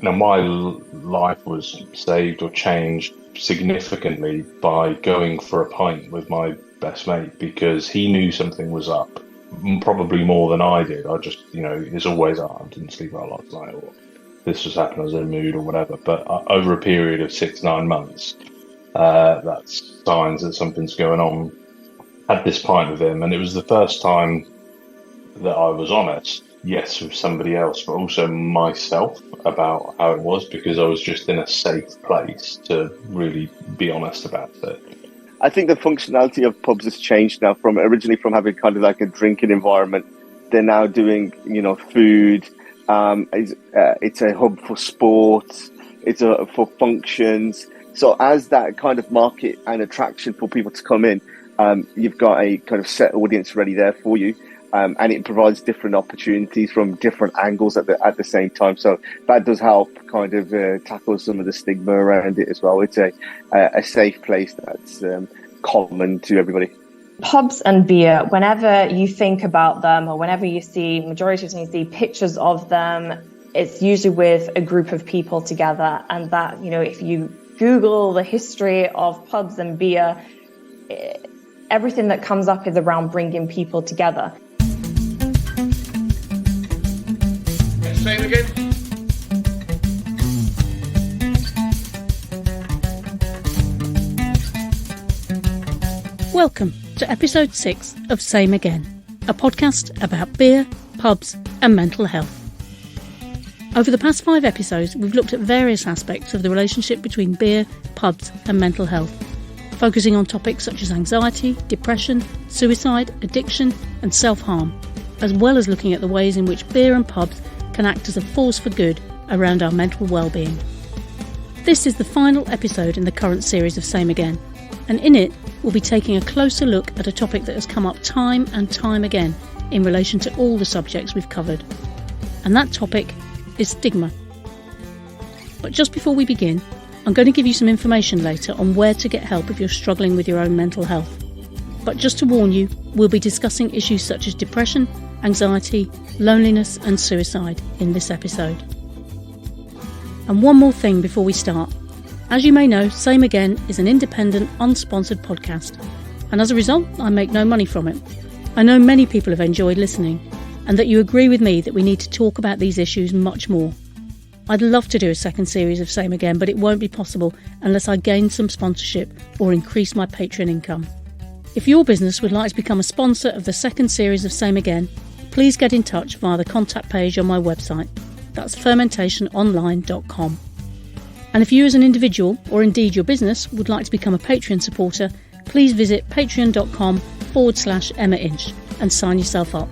Now, life was saved or changed significantly by going for a pint with my best mate, because he knew something was up, probably more than I did. I just, it's always, I didn't sleep well last night, or this was happening, I was in a mood or whatever. But over a period of 6-9 months, that's signs that something's going on. Had this pint with him, and it was the first time that I was honest, yes, with somebody else, but also myself about how it was, because I was just in a safe place to really be honest about it. I think the functionality of pubs has changed now from originally from having kind of like a drinking environment. They're now doing, food. It's a hub for sports. It's for functions. So as that kind of market and attraction for people to come in, you've got a kind of set audience ready there for you. And it provides different opportunities from different angles at the same time. So that does help kind of tackle some of the stigma around it as well. It's a safe place that's common to everybody. Pubs and beer, whenever you think about them, or whenever you see, majority of the time you see pictures of them, it's usually with a group of people together. And that, if you Google the history of pubs and beer, everything that comes up is around bringing people together. Same again. Welcome to episode 6 of Same Again, a podcast about beer, pubs and mental health. Over the past 5 episodes, we've looked at various aspects of the relationship between beer, pubs and mental health, focusing on topics such as anxiety, depression, suicide, addiction and self-harm, as well as looking at the ways in which beer and pubs can act as a force for good around our mental well-being. This is the final episode in the current series of Same Again, and in it we'll be taking a closer look at a topic that has come up time and time again in relation to all the subjects we've covered. And that topic is stigma. But just before we begin, I'm going to give you some information later on where to get help if you're struggling with your own mental health. But just to warn you, we'll be discussing issues such as depression, anxiety, loneliness and suicide in this episode. And one more thing before we start. As you may know, Same Again is an independent, unsponsored podcast, and as a result, I make no money from it. I know many people have enjoyed listening, and that you agree with me that we need to talk about these issues much more. I'd love to do a second series of Same Again, but it won't be possible unless I gain some sponsorship or increase my Patreon income. If your business would like to become a sponsor of the second series of Same Again, please get in touch via the contact page on my website. That's fermentationonline.com. And if you as an individual, or indeed your business, would like to become a Patreon supporter, please visit patreon.com/Emma Inch and sign yourself up.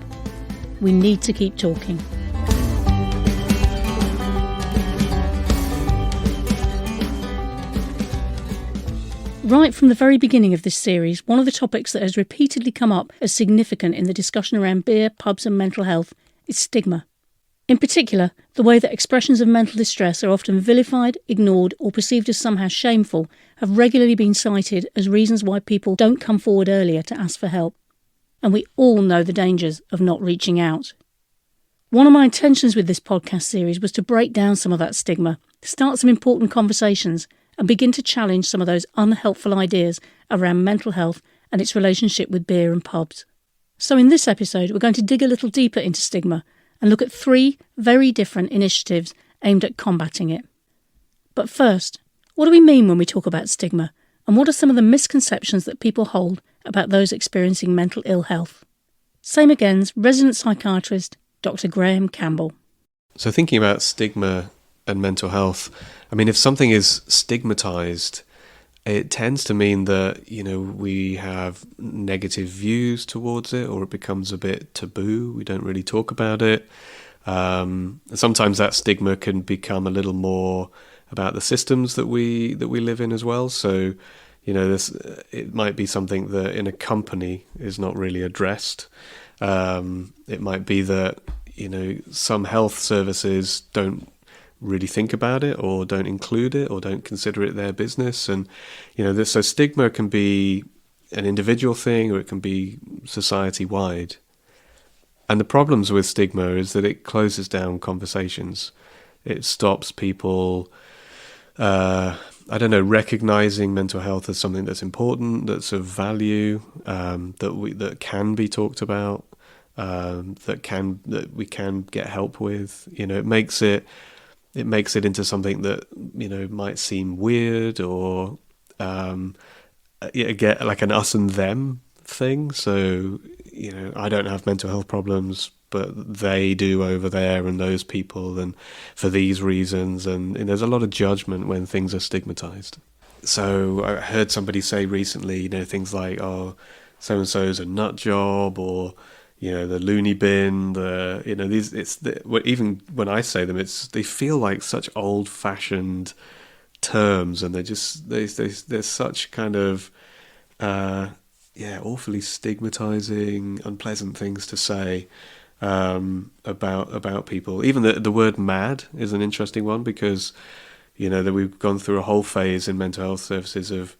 We need to keep talking. Right from the very beginning of this series, one of the topics that has repeatedly come up as significant in the discussion around beer, pubs and mental health is stigma. In particular, the way that expressions of mental distress are often vilified, ignored or perceived as somehow shameful have regularly been cited as reasons why people don't come forward earlier to ask for help. And we all know the dangers of not reaching out. One of my intentions with this podcast series was to break down some of that stigma, start some important conversations and begin to challenge some of those unhelpful ideas around mental health and its relationship with beer and pubs. So in this episode, we're going to dig a little deeper into stigma and look at 3 very different initiatives aimed at combating it. But first, what do we mean when we talk about stigma, and what are some of the misconceptions that people hold about those experiencing mental ill health? Same Again's resident psychiatrist, Dr. Graham Campbell. So thinking about stigma and mental health, I mean, if something is stigmatized, it tends to mean that, we have negative views towards it, or it becomes a bit taboo. We don't really talk about it. Sometimes that stigma can become a little more about the systems that we live in as well. So, it might be something that in a company is not really addressed. It might be that, some health services don't really think about it or don't include it or don't consider it their business. And, so stigma can be an individual thing or it can be society-wide. And the problems with stigma is that it closes down conversations. It stops people, recognizing mental health as something that's important, that's of value, that can be talked about, that we can get help with. It makes it into something that might seem weird or get like an us and them thing. So I don't have mental health problems, but they do over there, and those people, and for these reasons, and there's a lot of judgment when things are stigmatized. So I heard somebody say recently, things like, oh, so and so's a nut job, or the loony bin, even when I say them, they feel like such old-fashioned terms, and they're such kind of awfully stigmatizing, unpleasant things to say about people. Even the word mad is an interesting one, because that we've gone through a whole phase in mental health services of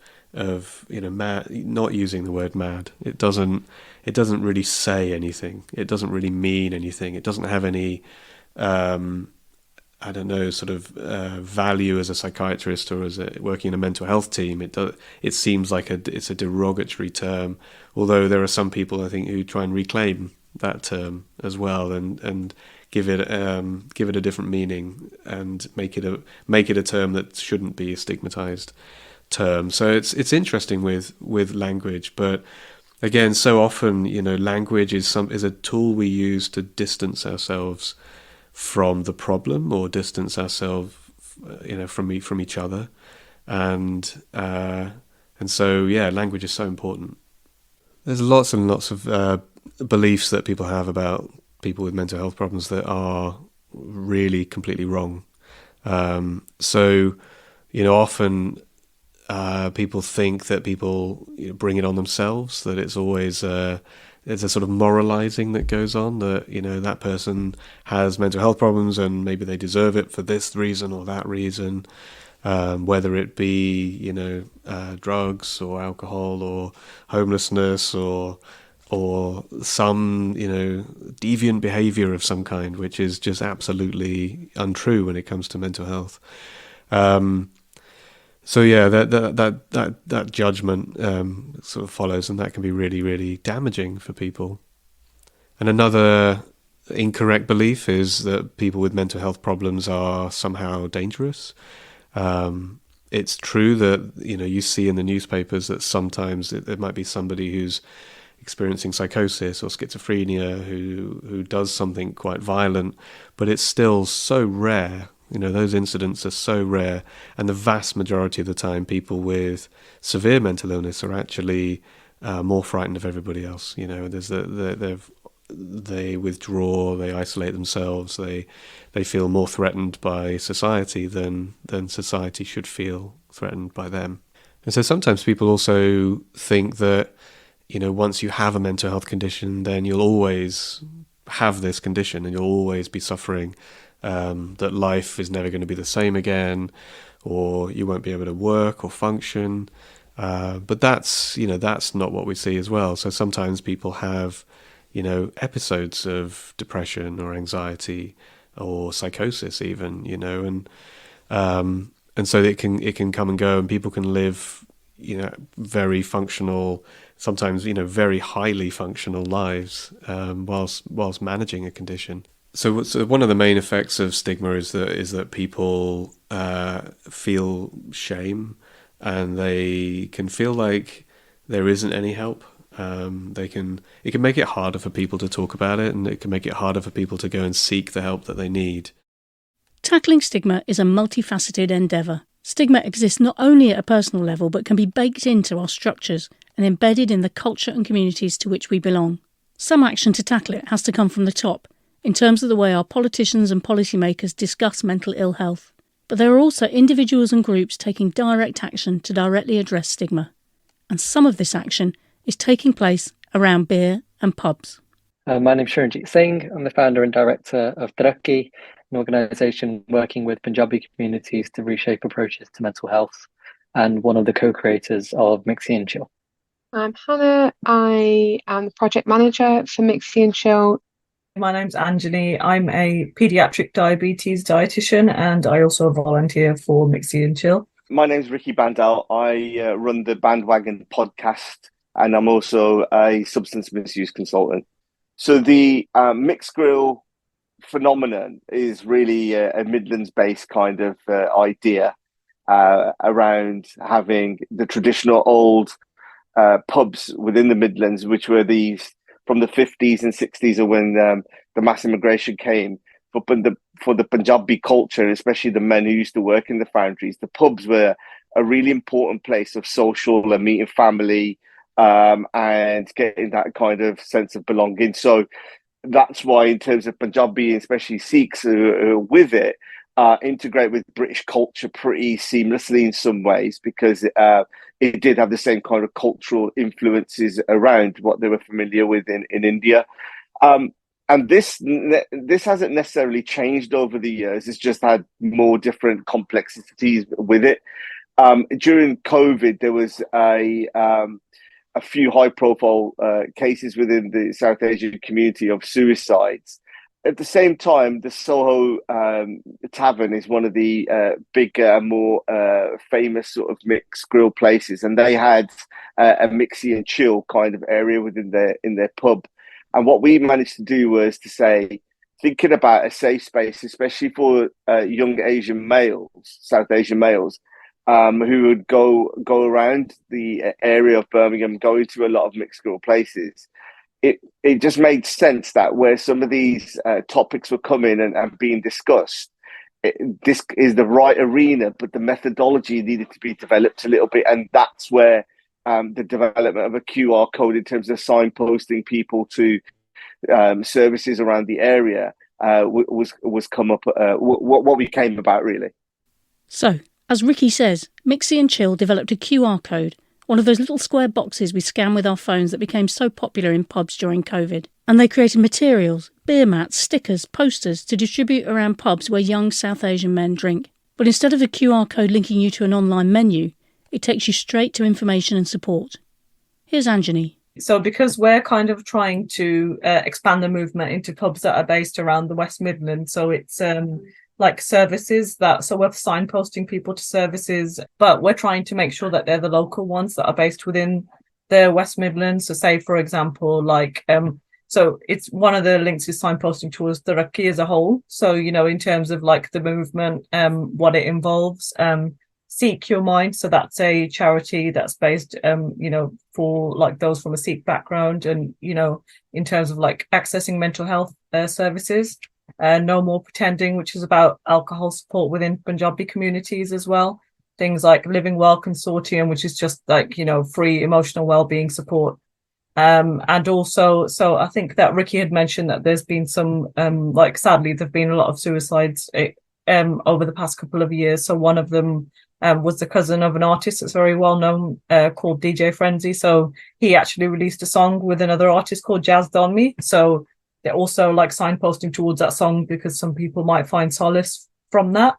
mad, not using the word mad. It doesn't really say anything. It doesn't really mean anything. It doesn't have any value as a psychiatrist or as working in a mental health team. It seems like it's a derogatory term, although there are some people, I think, who try and reclaim that term as well and give it a different meaning and make it a term that shouldn't be a stigmatized term. So it's interesting with language, but again, so often language is a tool we use to distance ourselves from the problem, or distance ourselves from each other, and so language is so important. There's lots and lots of beliefs that people have about people with mental health problems that are really completely wrong. So often people think that people bring it on themselves, that it's always there's a sort of moralizing that goes on, that that person has mental health problems and maybe they deserve it for this reason or that reason, whether it be drugs or alcohol or homelessness or some deviant behavior of some kind, which is just absolutely untrue when it comes to mental health. So that judgment sort of follows, and that can be really, really damaging for people. And another incorrect belief is that people with mental health problems are somehow dangerous. It's true that you see in the newspapers that sometimes there might be somebody who's experiencing psychosis or schizophrenia who does something quite violent, but it's still so rare. Those incidents are so rare, and the vast majority of the time people with severe mental illness are actually more frightened of everybody else. They withdraw, they isolate themselves, they feel more threatened by society than society should feel threatened by them. And so sometimes people also think that once you have a mental health condition, then you'll always have this condition and you'll always be suffering, that life is never going to be the same again, or you won't be able to work or function. But that's not what we see as well. So sometimes people have, episodes of depression or anxiety or psychosis even, and so it can come and go, and people can live, very functional, sometimes, very highly functional lives, whilst managing a condition. So one of the main effects of stigma is that people feel shame, and they can feel like there isn't any help. It can make it harder for people to talk about it, and it can make it harder for people to go and seek the help that they need. Tackling stigma is a multifaceted endeavour. Stigma exists not only at a personal level, but can be baked into our structures and embedded in the culture and communities to which we belong. Some action to tackle it has to come from the top, in terms of the way our politicians and policymakers discuss mental ill health. But there are also individuals and groups taking direct action to directly address stigma. And some of this action is taking place around beer and pubs. My name is Shuranjeet Singh. I'm the founder and director of Brewery, an organisation working with Punjabi communities to reshape approaches to mental health, and one of the co-creators of Mixy and Chill. I'm Hannah. I am the project manager for Mixy and Chill. My name's Anjanee. I'm a paediatric diabetes dietitian, and I also volunteer for Mixy and Chill. My name's Ricky Bhandal. I run the Bandwagon podcast, and I'm also a substance misuse consultant. So the mixed grill phenomenon is really a Midlands-based kind of idea around having the traditional old pubs within the Midlands, which were these from the 50s and 60s, or when the mass immigration came. For the Punjabi culture, especially the men who used to work in the foundries, the pubs were a really important place of social and meeting family and getting that kind of sense of belonging. So that's why, in terms of Punjabi, especially Sikhs with it, integrate with British culture pretty seamlessly in some ways, because it did have the same kind of cultural influences around what they were familiar with in India. And this hasn't necessarily changed over the years. It's just had more different complexities with it. During COVID, there was a few high-profile cases within the South Asian community of suicides. At the same time, the Soho Tavern is one of the bigger, more famous sort of mixed grill places, and they had a Mixy and Chill kind of area within their pub. And what we managed to do was to say, thinking about a safe space, especially for young Asian males, South Asian males, who would go around the area of Birmingham, going to a lot of mixed grill places. It just made sense that where some of these topics were coming and being discussed, this is the right arena, but the methodology needed to be developed a little bit. And that's where the development of a QR code in terms of signposting people to services around the area was come up, what we came about, really. So, as Ricky says, Mixy and Chill developed a QR code, one of those little square boxes we scan with our phones that became so popular in pubs during COVID. And they created materials, beer mats, stickers, posters to distribute around pubs where young South Asian men drink. But instead of the QR code linking you to an online menu, it takes you straight to information and support. Here's Anjanee. So because we're kind of trying to expand the movement into pubs that are based around the West Midlands, so it's like services so we're signposting people to services, but we're trying to make sure that they're the local ones that are based within the West Midlands. So say, for example, so it's one of the links is signposting towards the Rugby as a whole. So, in terms of like the movement, what it involves, Seek Your Mind. So that's a charity that's based, for like those from a Sikh background, and, in terms of like accessing mental health services. No More Pretending, which is about alcohol support within Punjabi communities as well. Things like Living Well Consortium, which is just like, free emotional well-being support. And also, so I think that Ricky had mentioned that there's been some, sadly, there've been a lot of suicides over the past couple of years. So one of them was the cousin of an artist that's very well known called DJ Frenzy. So he actually released a song with another artist called Jazz Don Me. So they're also like signposting towards that song because some people might find solace from that.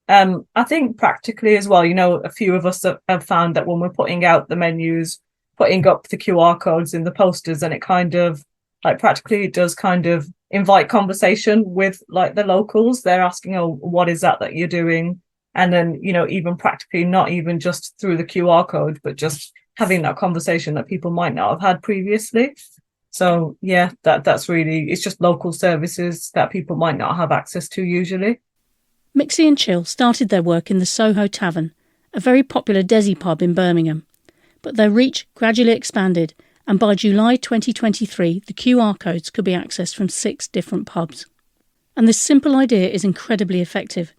I think practically as well, a few of us have found that when we're putting out the menus, putting up the QR codes in the posters, and it kind of like practically it does kind of invite conversation with like the locals. They're asking, oh, what is that you're doing? And then, even practically not even just through the QR code, but just having that conversation that people might not have had previously. So yeah, that's really, it's just local services that people might not have access to usually. Mixy and Chill started their work in the Soho Tavern, a very popular Desi pub in Birmingham. But their reach gradually expanded, and by July 2023, the QR codes could be accessed from 6 different pubs. And this simple idea is incredibly effective.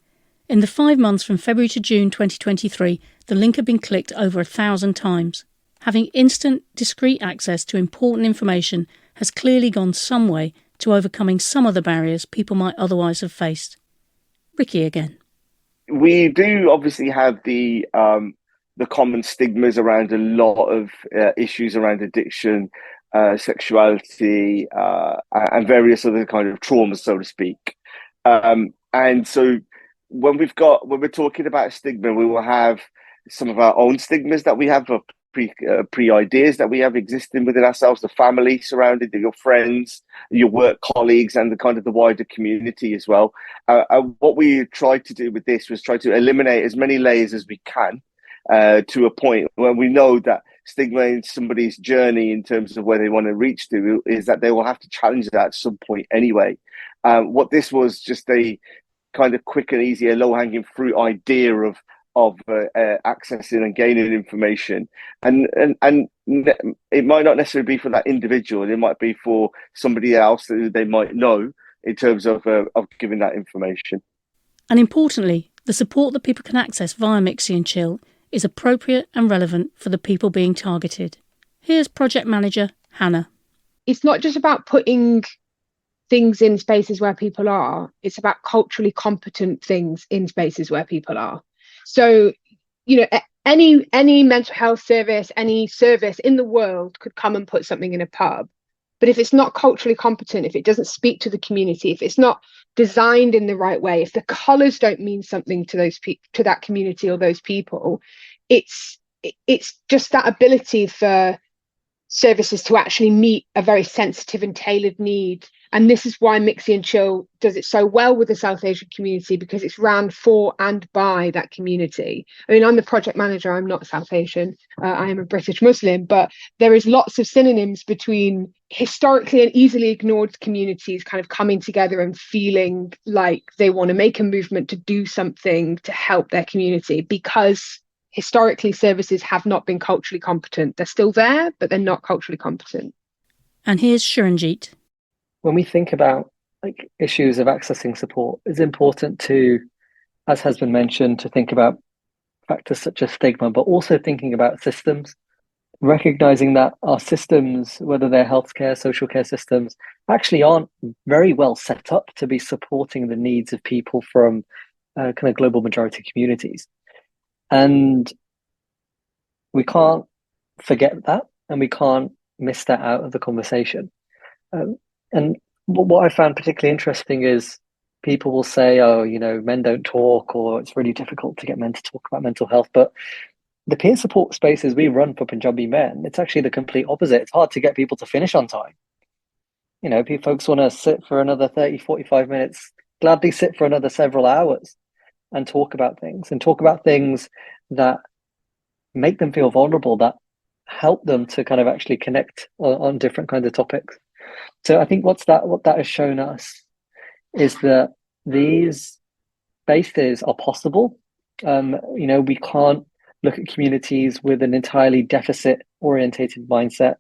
In the 5 months from February to June 2023, the link had been clicked over 1,000 times. Having instant, discreet access to important information has clearly gone some way to overcoming some of the barriers people might otherwise have faced. Ricky again. We do obviously have the common stigmas around a lot of issues around addiction, sexuality, and various other kind of traumas, so to speak. And so when we're talking about stigma, we will have some of our own stigmas that we have, pre ideas that we have existing within ourselves, the family surrounded, your friends, your work colleagues, and the kind of the wider community as well. What we tried to do with this was try to eliminate as many layers as we can to a point where we know that stigma in somebody's journey in terms of where they want to reach to is that they will have to challenge that at some point anyway. What this was just a kind of quick and easy, a low-hanging fruit idea of accessing and gaining information, and it might not necessarily be for that individual. It might be for somebody else that they might know in terms of giving that information. And importantly, the support that people can access via Mixy and Chill is appropriate and relevant for the people being targeted. Here's project manager Hannah. It's not just about putting things in spaces where people are, it's about culturally competent things in spaces where people are. So, any mental health service, any service in the world could come and put something in a pub. But if it's not culturally competent, if it doesn't speak to the community, if it's not designed in the right way, if the colours don't mean something to those to that community or those people, it's just that ability for services to actually meet a very sensitive and tailored need. And this is why Mixy and Chill does it so well with the South Asian community, because it's ran for and by that community. I mean, I'm the project manager, I'm not South Asian, I am a British Muslim, but there is lots of synonyms between historically and easily ignored communities kind of coming together and feeling like they want to make a movement to do something to help their community, because historically services have not been culturally competent. They're still there, but they're not culturally competent. And here's Shuranjeet. When we think about issues of accessing support, it's important to, as has been mentioned, to think about factors such as stigma, but also thinking about systems, recognizing that our systems, whether they're healthcare, social care systems, actually aren't very well set up to be supporting the needs of people from kind of global majority communities. And we can't forget that, and we can't miss that out of the conversation. And what I found particularly interesting is people will say, oh, men don't talk, or it's really difficult to get men to talk about mental health. But the peer support spaces we run for Punjabi men, it's actually the complete opposite. It's hard to get people to finish on time. Folks want to sit for another 30, 45 minutes, gladly sit for another several hours and talk about things that make them feel vulnerable, that help them to kind of actually connect on different kinds of topics. So I think what that has shown us is that these spaces are possible. We can't look at communities with an entirely deficit-orientated mindset.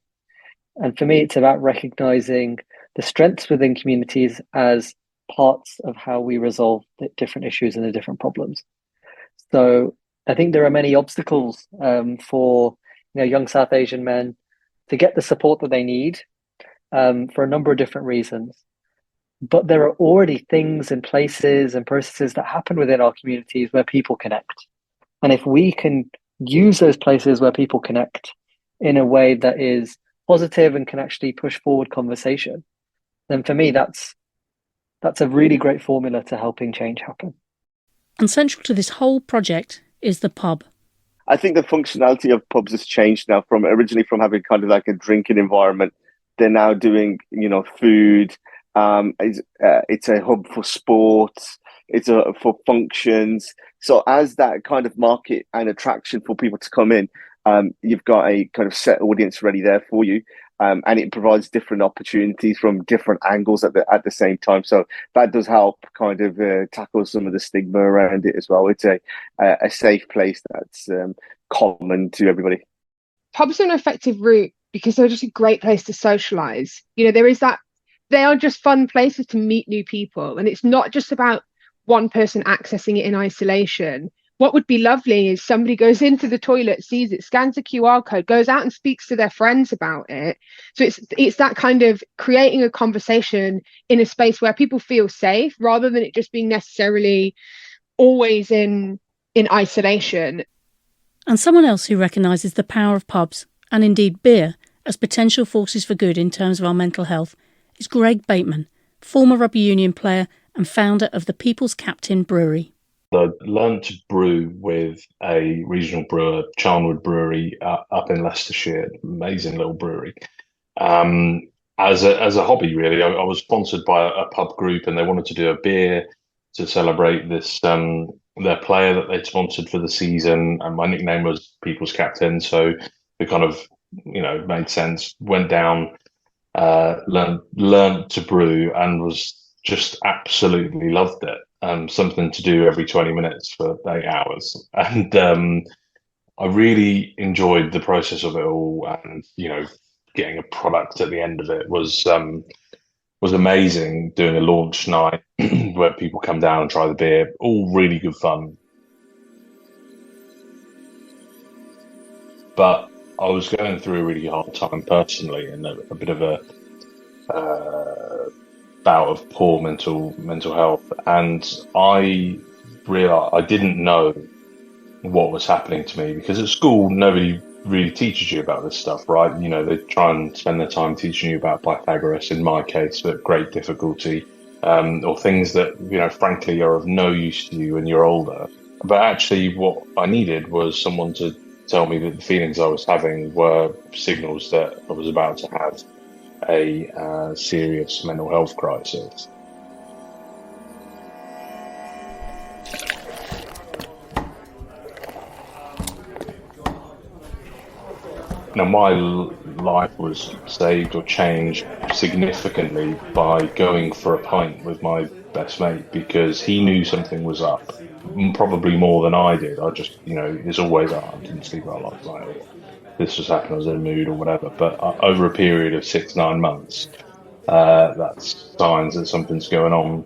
And for me, it's about recognizing the strengths within communities as parts of how we resolve the different issues and the different problems. So I think there are many obstacles for young South Asian men to get the support that they need for a number of different reasons. But there are already things and places and processes that happen within our communities where people connect. And if we can use those places where people connect in a way that is positive and can actually push forward conversation, then for me, that's a really great formula to helping change happen. And central to this whole project is the pub. I think the functionality of pubs has changed now from originally from having kind of like a drinking environment. They're now doing, food. It's a hub for sports. It's for functions. So as that kind of market and attraction for people to come in, you've got a kind of set audience ready there for you. And it provides different opportunities from different angles at the same time. So that does help kind of tackle some of the stigma around it as well. It's a safe place that's common to everybody. Pubs are an effective route because they're just a great place to socialize. There is that, they are just fun places to meet new people. And it's not just about one person accessing it in isolation. What would be lovely is somebody goes into the toilet, sees it, scans a QR code, goes out and speaks to their friends about it. So it's that kind of creating a conversation in a space where people feel safe, rather than it just being necessarily always in isolation. And someone else who recognises the power of pubs, and indeed beer, as potential forces for good in terms of our mental health is Greg Bateman, former Rugby Union player and founder of the People's Captain Brewery. I learned to brew with a regional brewer, Charnwood Brewery, up in Leicestershire. Amazing little brewery. As a hobby, really. I was sponsored by a pub group, and they wanted to do a beer to celebrate this their player that they'd sponsored for the season, and my nickname was People's Captain, so it kind of made sense. Went down, learned to brew, and was just absolutely loved it. Something to do every 20 minutes for 8 hours, and I really enjoyed the process of it all, and getting a product at the end of it was amazing. Doing a launch night where people come down and try the beer, all really good fun. But I was going through a really hard time personally, and a bit of a bout of poor mental health, and I realized I didn't know what was happening to me, because at school nobody really teaches you about this stuff, right? They try and spend their time teaching you about Pythagoras, in my case, at great difficulty, or things that frankly are of no use to you when you're older. But actually what I needed was someone to tell me that the feelings I was having were signals that I was about to have a serious mental health crisis. Now, my life was saved or changed significantly by going for a pint with my best mate, because he knew something was up, probably more than I did. I just, it's always, I didn't sleep well last night, or this was happening, I was in a mood or whatever. But over a period of 6-9 months, that's signs that something's going on.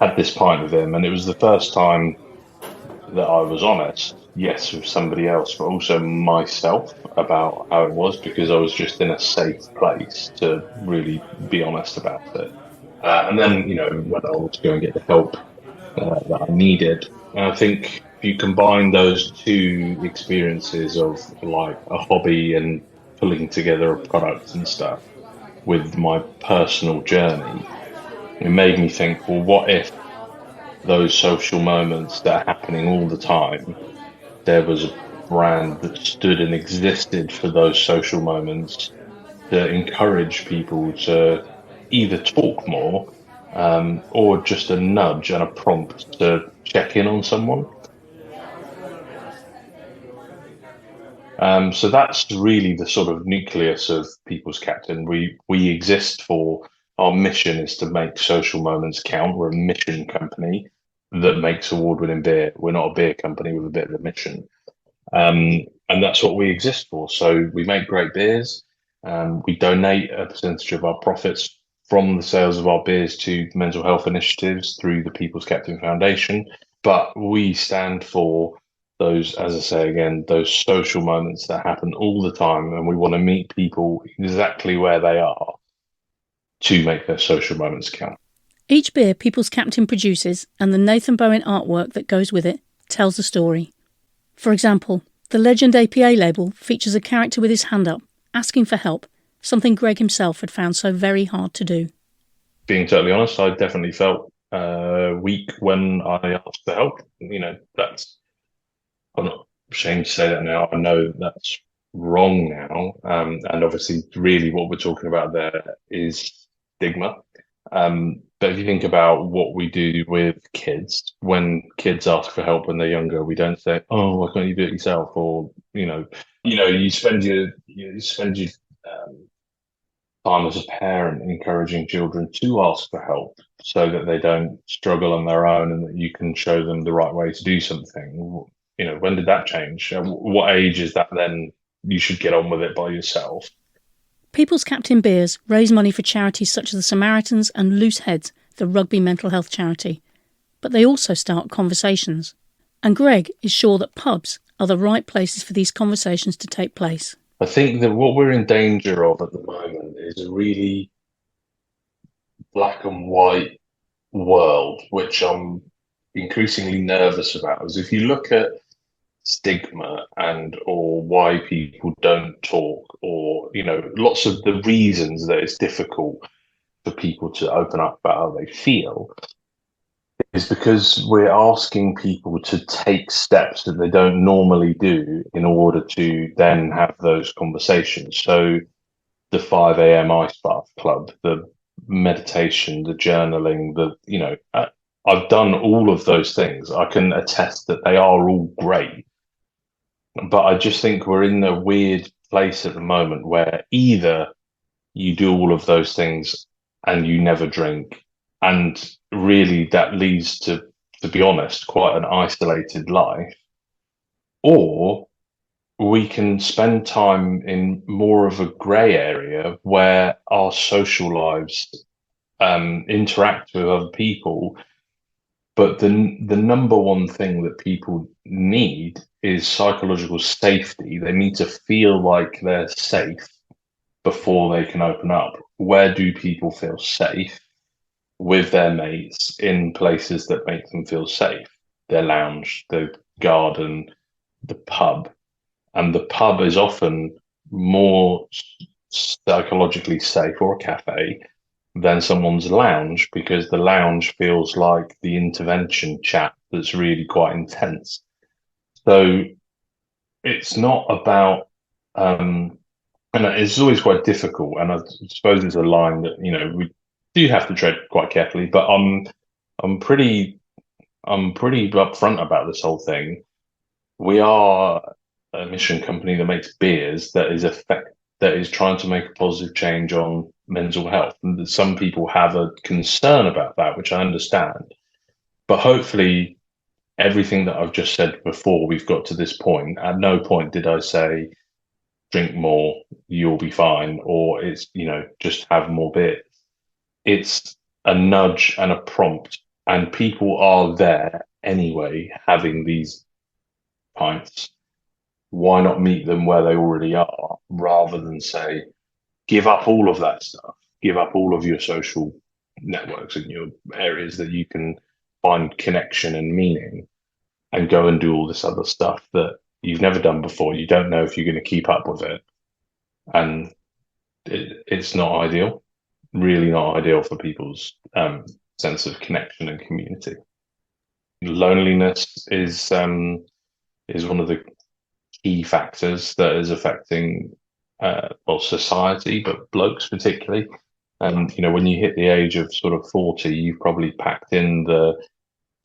Had this pint with him, and it was the first time that I was honest, yes, with somebody else, but also myself about how it was, because I was just in a safe place to really be honest about it. And then, went on to go and get the help that I needed. And I think if you combine those two experiences of like a hobby and pulling together a product and stuff with my personal journey, it made me think, well, what if those social moments that are happening all the time, there was a brand that stood and existed for those social moments to encourage people to either talk more, or just a nudge and a prompt to check in on someone. So that's really the sort of nucleus of People's Captain. We exist for, our mission is to make social moments count. We're a mission company that makes award-winning beer. We're not a beer company with a bit of a mission. And that's what we exist for. So we make great beers. We donate a percentage of our profits from the sales of our beers to mental health initiatives through the People's Captain Foundation. But we stand for those, as I say again, those social moments that happen all the time. And we want to meet people exactly where they are to make their social moments count. Each beer People's Captain produces, and the Nathan Bowen artwork that goes with it, tells a story. For example, the Legend APA label features a character with his hand up, asking for help, something Greg himself had found so very hard to do. Being totally honest, I definitely felt weak when I asked for help. I'm not ashamed to say that now. I know that's wrong now. And obviously, really what we're talking about there is stigma. But if you think about what we do with kids, when kids ask for help when they're younger, we don't say, "Oh, why can't you do it yourself?" Or you spend your time as a parent encouraging children to ask for help so that they don't struggle on their own, and that you can show them the right way to do something. When did that change? What age is that then? You should get on with it by yourself. People's Captain beers raise money for charities such as the Samaritans and Loose Heads, the rugby mental health charity. But they also start conversations. And Greg is sure that pubs are the right places for these conversations to take place. I think that what we're in danger of at the moment is a really black and white world, which I'm increasingly nervous about. Is if you look at stigma or why people don't talk, or lots of the reasons that it's difficult for people to open up about how they feel, is because we're asking people to take steps that they don't normally do in order to then have those conversations. So the 5 a.m. ice bath club, the meditation, the journaling, I've done all of those things. I can attest that they are all great. But I just think we're in a weird place at the moment where either you do all of those things and you never drink, and really that leads to be honest, quite an isolated life, or we can spend time in more of a grey area where our social lives interact with other people. But the number one thing that people need is psychological safety. They need to feel like they're safe before they can open up. Where do people feel safe? With their mates in places that make them feel safe. Their lounge, the garden, the pub. And the pub is often more psychologically safe, or a cafe, than someone's lounge, because the lounge feels like the intervention chat that's really quite intense. So it's not about, and it's always quite difficult. And I suppose it's a line that, we do have to tread quite carefully, but I'm pretty upfront about this whole thing. We are a mission company that makes beers that is trying to make a positive change on mental health. And some people have a concern about that, which I understand. But hopefully everything that I've just said before we've got to this point, at no point did I say, drink more, you'll be fine, or it's, just have more beers. It's a nudge and a prompt, and people are there anyway having these pints. Why not meet them where they already are, rather than say, give up all of that stuff, give up all of your social networks and your areas that you can find connection and meaning, and go and do all this other stuff that you've never done before. You don't know if you're going to keep up with it. And it's not ideal, really not ideal for people's sense of connection and community. Loneliness is one of the key factors that is affecting society, but blokes particularly. And when you hit the age of sort of 40, you've probably packed in the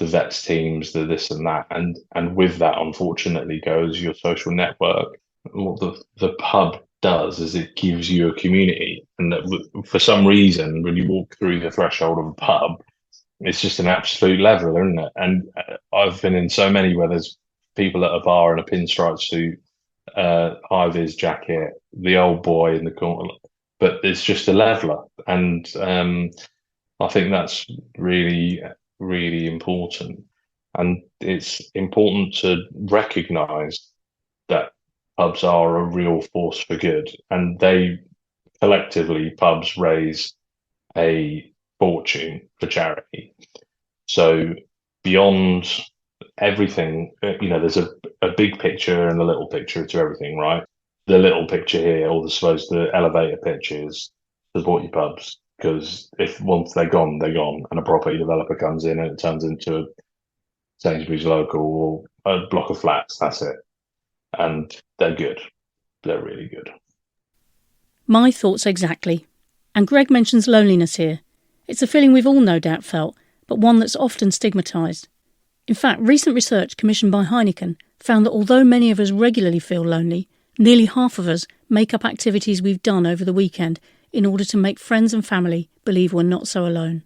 vets teams, the this and that, and with that, unfortunately, goes your social network. What the pub does is it gives you a community, and that for some reason, when you walk through the threshold of a pub, it's just an absolute leveler, isn't it? And I've been in so many where there's people at a bar in a pinstripe suit, high-vis jacket, the old boy in the corner, but it's just a leveler. And I think that's really, really important. And it's important to recognise that pubs are a real force for good, and they collectively, pubs raise a fortune for charity. So beyond everything, there's a big picture and a little picture to everything, right? The little picture here, or the elevator pitch, is support your pubs, because if once they're gone, and a property developer comes in and it turns into a Sainsbury's local or a block of flats, that's it. And they're good. They're really good. My thoughts exactly. And Greg mentions loneliness here. It's a feeling we've all no doubt felt, but one that's often stigmatised. In fact, recent research commissioned by Heineken found that although many of us regularly feel lonely, nearly half of us make up activities we've done over the weekend in order to make friends and family believe we're not so alone.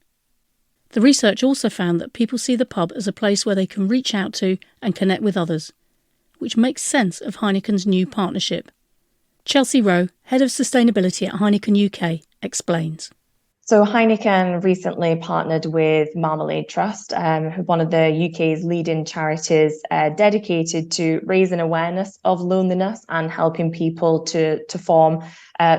The research also found that people see the pub as a place where they can reach out to and connect with others, which makes sense of Heineken's new partnership. Chelsey, Wroe, Head of Sustainability at Heineken UK, explains. So Heineken recently partnered with Marmalade Trust, one of the UK's leading charities dedicated to raising awareness of loneliness and helping people to form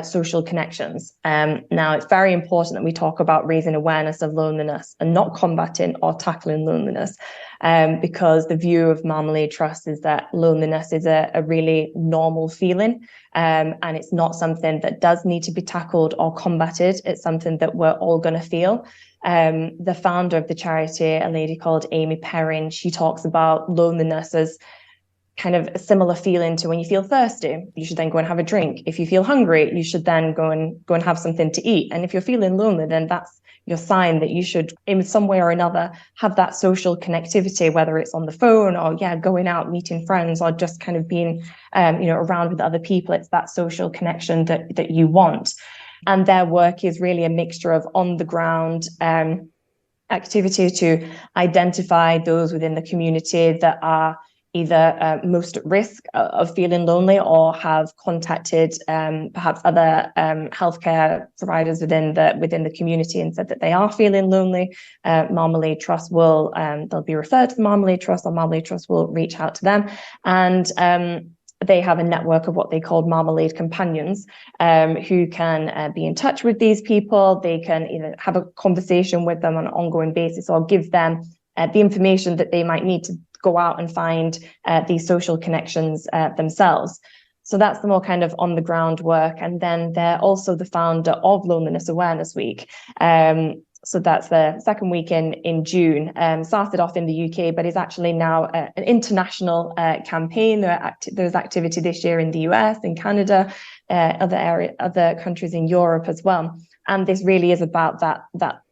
social connections. Now, it's very important that we talk about raising awareness of loneliness and not combating or tackling loneliness, because the view of Marmalade Trust is that loneliness is a really normal feeling, and it's not something that does need to be tackled or combated. It's something that we're all going to feel. The founder of the charity, a lady called Amy Perrin, she talks about loneliness as kind of a similar feeling to when you feel thirsty. You should then go and have a drink. If you feel hungry, you should then go and have something to eat. And if you're feeling lonely, then that's your sign that you should, in some way or another, have that social connectivity, whether it's on the phone or going out, meeting friends, or just kind of being around with other people. It's that social connection that you want. And their work is really a mixture of on the ground activity to identify those within the community that are either most at risk of feeling lonely or have contacted perhaps other healthcare providers within the community and said that they are feeling lonely. Marmalade Trust will they'll be referred to the Marmalade Trust, or Marmalade Trust will reach out to them, and they have a network of what they call Marmalade Companions, who can be in touch with these people. They can either have a conversation with them on an ongoing basis or give them the information that they might need to go out and find these social connections themselves. So that's the more kind of on the ground work. And then they're also the founder of Loneliness Awareness Week. So that's the second week in June. Started off in the UK, but is actually now an international campaign. There's activity this year in the US, in Canada, other countries in Europe as well. And this really is about that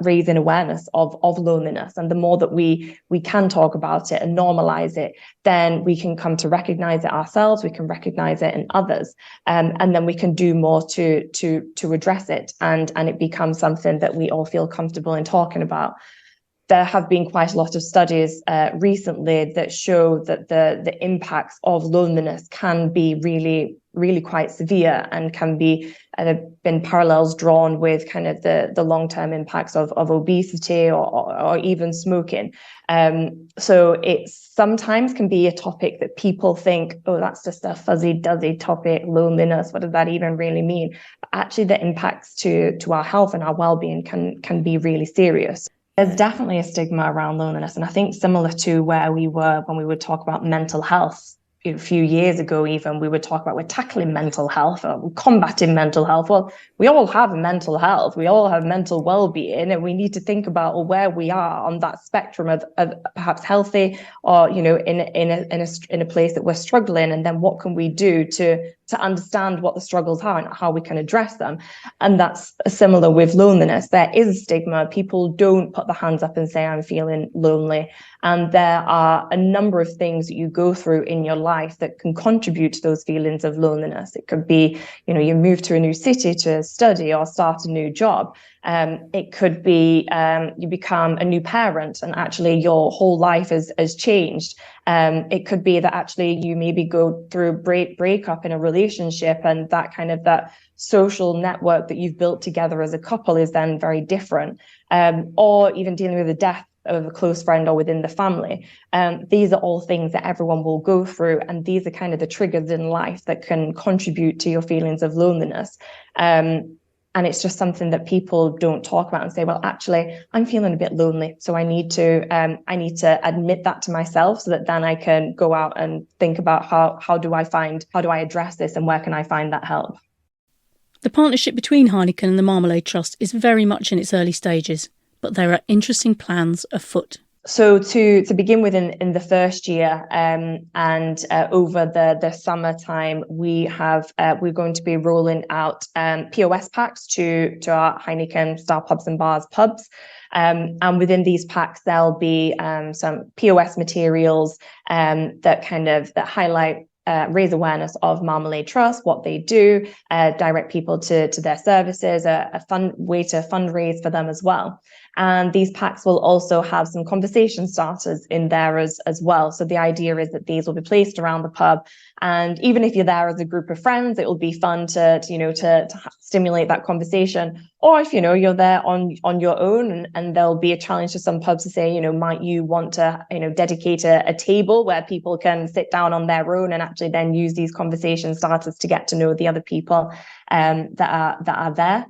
raising awareness of loneliness. And the more that we can talk about it and normalize it, then we can come to recognize it ourselves, we can recognize it in others, and then we can do more to address it, and it becomes something that we all feel comfortable in talking about. There have been quite a lot of studies recently that show that the impacts of loneliness can be really, really quite severe, and can be there have been parallels drawn with kind of the long-term impacts of obesity or even smoking. So it sometimes can be a topic that people think, oh, that's just a fuzzy-duzzy topic, loneliness, what does that even really mean? But actually the impacts to our health and our well-being can be really serious. There's definitely a stigma around loneliness, and I think similar to where we were when we would talk about mental health a few years ago, even we would talk about we're tackling mental health or combating mental health. Well, we all have mental health, we all have mental well-being, and we need to think about where we are on that spectrum of perhaps healthy or in a place that we're struggling, and then what can we do to understand what the struggles are and how we can address them. And that's similar with loneliness. There is a stigma. People don't put their hands up and say, I'm feeling lonely. And there are a number of things that you go through in your life that can contribute to those feelings of loneliness. It could be, you move to a new city to study or start a new job. It could be you become a new parent and actually your whole life has changed. It could be that actually you maybe go through a breakup in a relationship, and that social network that you've built together as a couple is then very different. Or even dealing with the death of a close friend or within the family. These are all things that everyone will go through, and these are kind of the triggers in life that can contribute to your feelings of loneliness. And it's just something that people don't talk about and say, well, actually, I'm feeling a bit lonely, so I need to admit that to myself, so that then I can go out and think about how do I address this, and where can I find that help. The partnership between Heineken and the Marmalade Trust is very much in its early stages, but there are interesting plans afoot. So to begin with, in the first year and over the summertime, we're going to be rolling out POS packs to our Heineken Star Pubs and Bars pubs. And within these packs, there'll be some POS materials that highlight, raise awareness of Marmalade Trust, what they do, direct people to their services, a fun way to fundraise for them as well. And these packs will also have some conversation starters in there as well. So the idea is that these will be placed around the pub, and even if you're there as a group of friends, it will be fun to stimulate that conversation. Or if you're there on your own, and there'll be a challenge to some pubs to say, might you want to dedicate a table where people can sit down on their own and actually then use these conversation starters to get to know the other people that are there.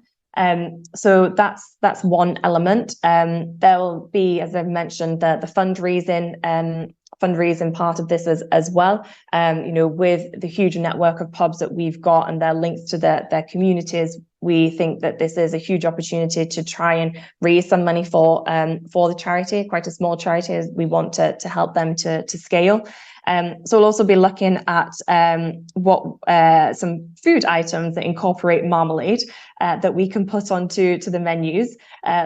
So that's one element. There will be, as I've mentioned, the fundraising fundraising part of this as well. With the huge network of pubs that we've got and their links to their communities, we think that this is a huge opportunity to try and raise some money for the charity, quite a small charity, as we want to help them to scale. So we'll also be looking at some food items that incorporate marmalade that we can put onto the menus.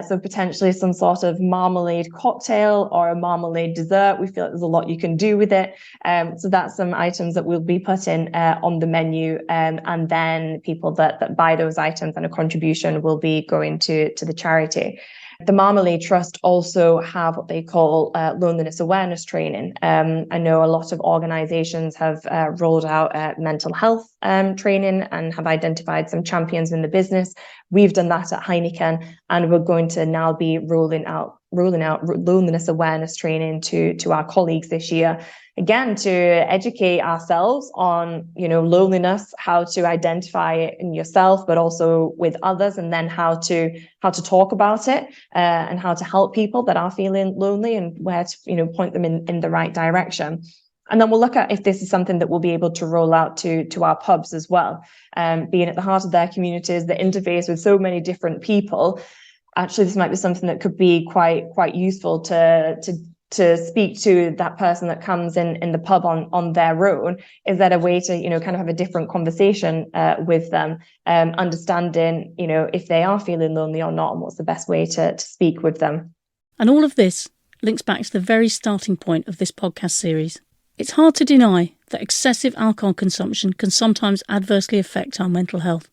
So potentially some sort of marmalade cocktail or a marmalade dessert. We feel like there's a lot you can do with it. So that's some items that we'll be putting on the menu, and then people that buy those items and a contribution will be going to the charity. The Marmalade Trust also have what they call loneliness awareness training. I know a lot of organisations have rolled out mental health training and have identified some champions in the business. We've done that at Heineken, and we're going to now be rolling out loneliness awareness training to our colleagues this year. Again, to educate ourselves on, loneliness, how to identify it in yourself, but also with others, and then how to talk about it, and how to help people that are feeling lonely, and where to, point them in the right direction. And then we'll look at if this is something that we'll be able to roll out to our pubs as well. Being at the heart of their communities, the interface with so many different people. Actually, this might be something that could be quite useful to speak to that person that comes in the pub on their own. Is that a way to, kind of have a different conversation with them, understanding, if they are feeling lonely or not, and what's the best way to speak with them. And all of this links back to the very starting point of this podcast series. It's hard to deny that excessive alcohol consumption can sometimes adversely affect our mental health.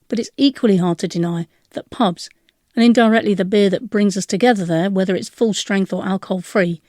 But it's equally hard to deny that pubs, and indirectly the beer that brings us together there, whether it's full strength or alcohol-free,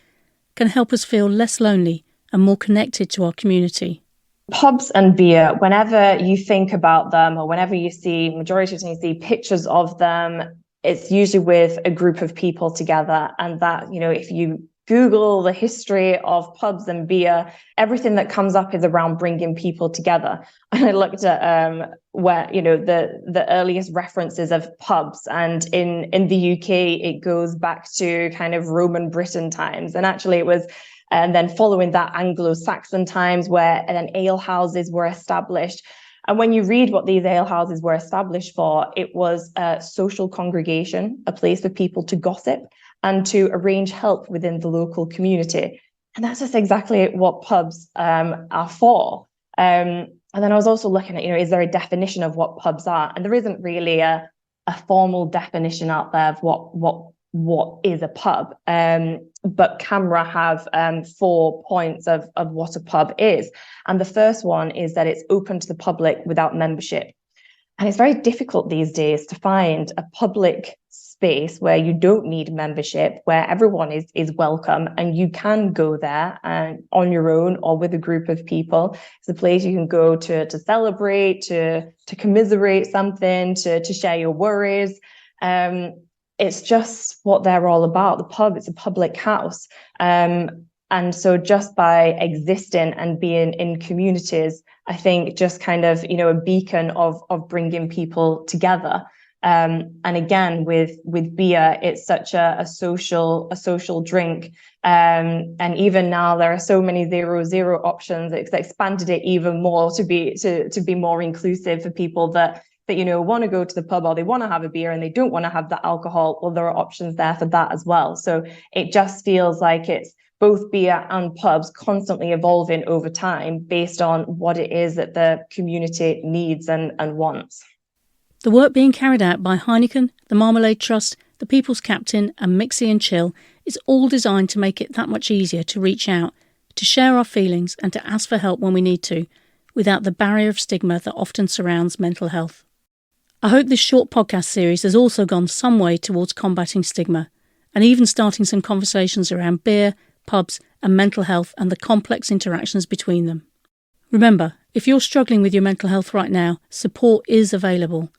can help us feel less lonely and more connected to our community. Pubs and beer, whenever you think about them, or whenever you see pictures of them, it's usually with a group of people together. And that, if you Google the history of pubs and beer, everything that comes up is around bringing people together. And I looked at where, the earliest references of pubs, and in the UK, it goes back to kind of Roman Britain times. And actually it was, and then following that, Anglo-Saxon times, where then ale houses were established. And when you read what these ale houses were established for, it was a social congregation, a place for people to gossip and to arrange help within the local community. And that's just exactly what pubs are for. And then I was also looking at, is there a definition of what pubs are? And there isn't really a formal definition out there of what is a pub. But CAMRA have 4 points of what a pub is. And the first one is that it's open to the public without membership. And it's very difficult these days to find a public space where you don't need membership, where everyone is welcome and you can go there and on your own or with a group of people. It's a place you can go to celebrate, to commiserate something, to share your worries. It's just what they're all about. The pub, it's a public house. And so just by existing and being in communities, I think just kind of, a beacon of bringing people together. And again, with beer, it's such a social drink. And even now there are so many 0.0 options. It's expanded it even more to be more inclusive for people that want to go to the pub, or they want to have a beer and they don't want to have the alcohol. Well, there are options there for that as well. So it just feels like it's both beer and pubs constantly evolving over time based on what it is that the community needs and wants. The work being carried out by Heineken, the Marmalade Trust, the People's Captain and Mixy and Chill is all designed to make it that much easier to reach out, to share our feelings and to ask for help when we need to, without the barrier of stigma that often surrounds mental health. I hope this short podcast series has also gone some way towards combating stigma, and even starting some conversations around beer, pubs and mental health and the complex interactions between them. Remember, if you're struggling with your mental health right now, support is available.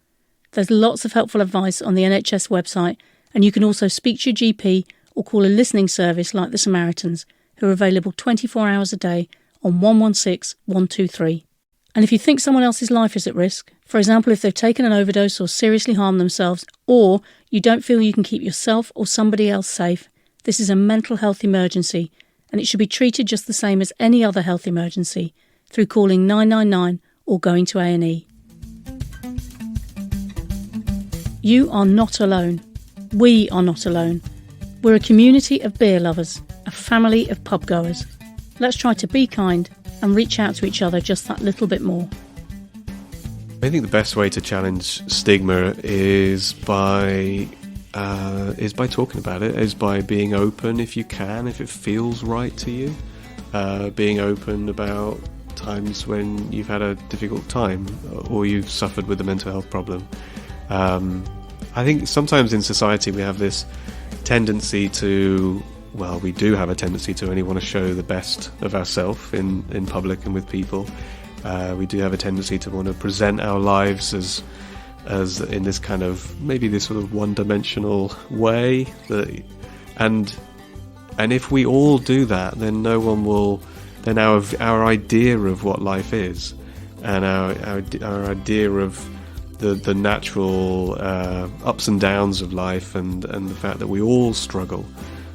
There's lots of helpful advice on the NHS website, and you can also speak to your GP or call a listening service like the Samaritans, who are available 24 hours a day on 116 123. And if you think someone else's life is at risk, for example if they've taken an overdose or seriously harmed themselves, or you don't feel you can keep yourself or somebody else safe, this is a mental health emergency, and it should be treated just the same as any other health emergency through calling 999 or going to A&E. You are not alone. We are not alone. We're a community of beer lovers, a family of pub goers. Let's try to be kind and reach out to each other just that little bit more. I think the best way to challenge stigma is by talking about it, is by being open if you can, if it feels right to you, being open about times when you've had a difficult time or you've suffered with a mental health problem. I think sometimes in society we have this tendency to, well, we do have a tendency to only want to show the best of ourselves in public and with people. We do have a tendency to want to present our lives as in this kind of, maybe this sort of one-dimensional way. And if we all do that, then no one will, then our idea of what life is, and our idea of the natural ups and downs of life, and the fact that we all struggle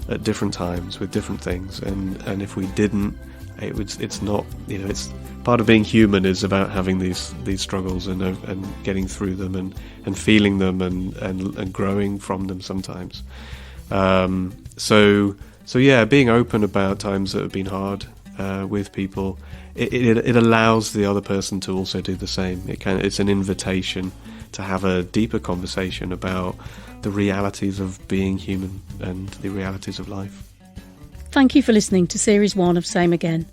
at different times with different things, and if we didn't, it's not, it's part of being human is about having these struggles and getting through them and feeling them and growing from them sometimes. So yeah, being open about times that have been hard with people, it allows the other person to also do the same. It's an invitation to have a deeper conversation about the realities of being human and the realities of life. Thank you for listening to Series 1 of Same Again.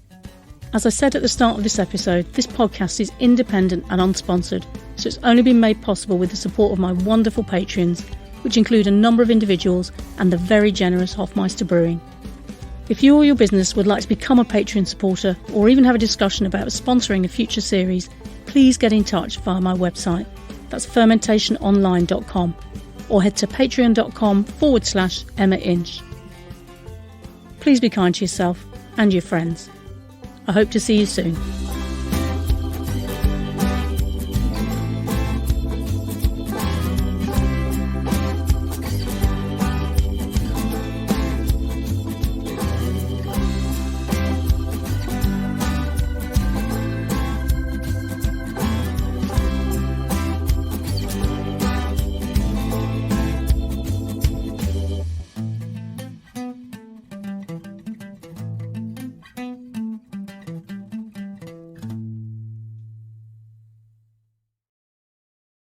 As I said at the start of this episode, this podcast is independent and unsponsored, so it's only been made possible with the support of my wonderful patrons, which include a number of individuals and the very generous Hofmeister Brewing. If you or your business would like to become a Patreon supporter or even have a discussion about sponsoring a future series, please get in touch via my website. That's fermentationonline.com, or head to patreon.com/Emma Inch. Please be kind to yourself and your friends. I hope to see you soon.